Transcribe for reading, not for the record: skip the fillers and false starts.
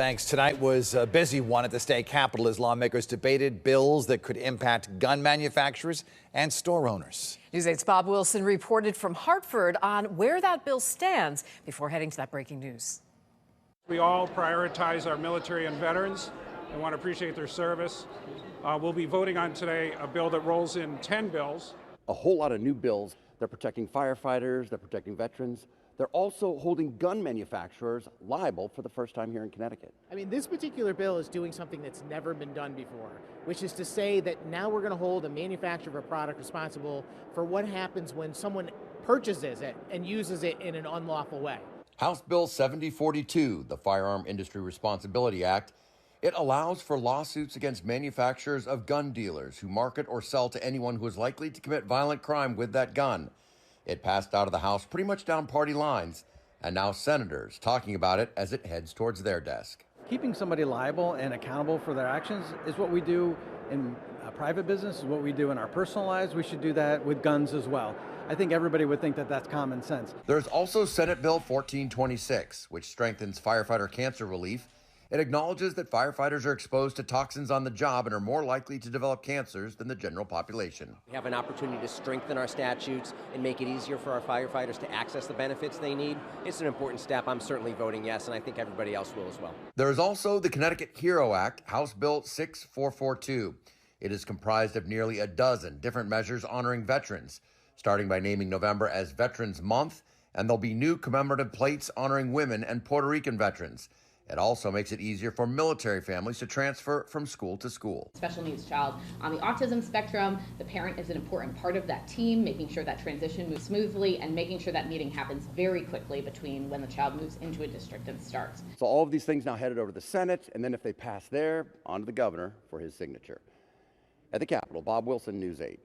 Thanks. Tonight was a busy one at the state capitol as lawmakers debated bills that could impact gun manufacturers and store owners. News 8's Bob Wilson reported from Hartford on where that bill stands before heading to that breaking news. We all prioritize our military and veterans and want to appreciate their service. We'll be voting on today a bill that rolls in 10 bills. A whole lot of new bills. They're protecting firefighters, they're protecting veterans. They're also holding gun manufacturers liable for the first time here in Connecticut. I mean, this particular bill is doing something that's never been done before, which is to say that now we're going to hold a manufacturer of a product responsible for what happens when someone purchases it and uses it in an unlawful way. House Bill 7042, the Firearm Industry Responsibility Act, it allows for lawsuits against manufacturers of gun dealers who market or sell to anyone who is likely to commit violent crime with that gun. It passed out of the House pretty much down party lines, and now senators talking about it as it heads towards their desk. Keeping somebody liable and accountable for their actions is what we do in a private business, is what we do in our personal lives. We should do that with guns as well. I think everybody would think that that's common sense. There's also Senate Bill 1426, which strengthens firefighter cancer relief. It acknowledges that firefighters are exposed to toxins on the job and are more likely to develop cancers than the general population. We have an opportunity to strengthen our statutes and make it easier for our firefighters to access the benefits they need. It's an important step. I'm certainly voting yes, and I think everybody else will as well. There is also the Connecticut HERO Act, House Bill 6442. It is comprised of nearly a dozen different measures honoring veterans, starting by naming November as Veterans Month, and there'll be new commemorative plates honoring women and Puerto Rican veterans. It also makes it easier for military families to transfer from school to school. Special needs child on the autism spectrum, the parent is an important part of that team, making sure that transition moves smoothly and making sure that meeting happens very quickly between when the child moves into a district and starts. So all of these things now headed over to the Senate, and then if they pass there, on to the governor for his signature. At the Capitol, Bob Wilson, News 8.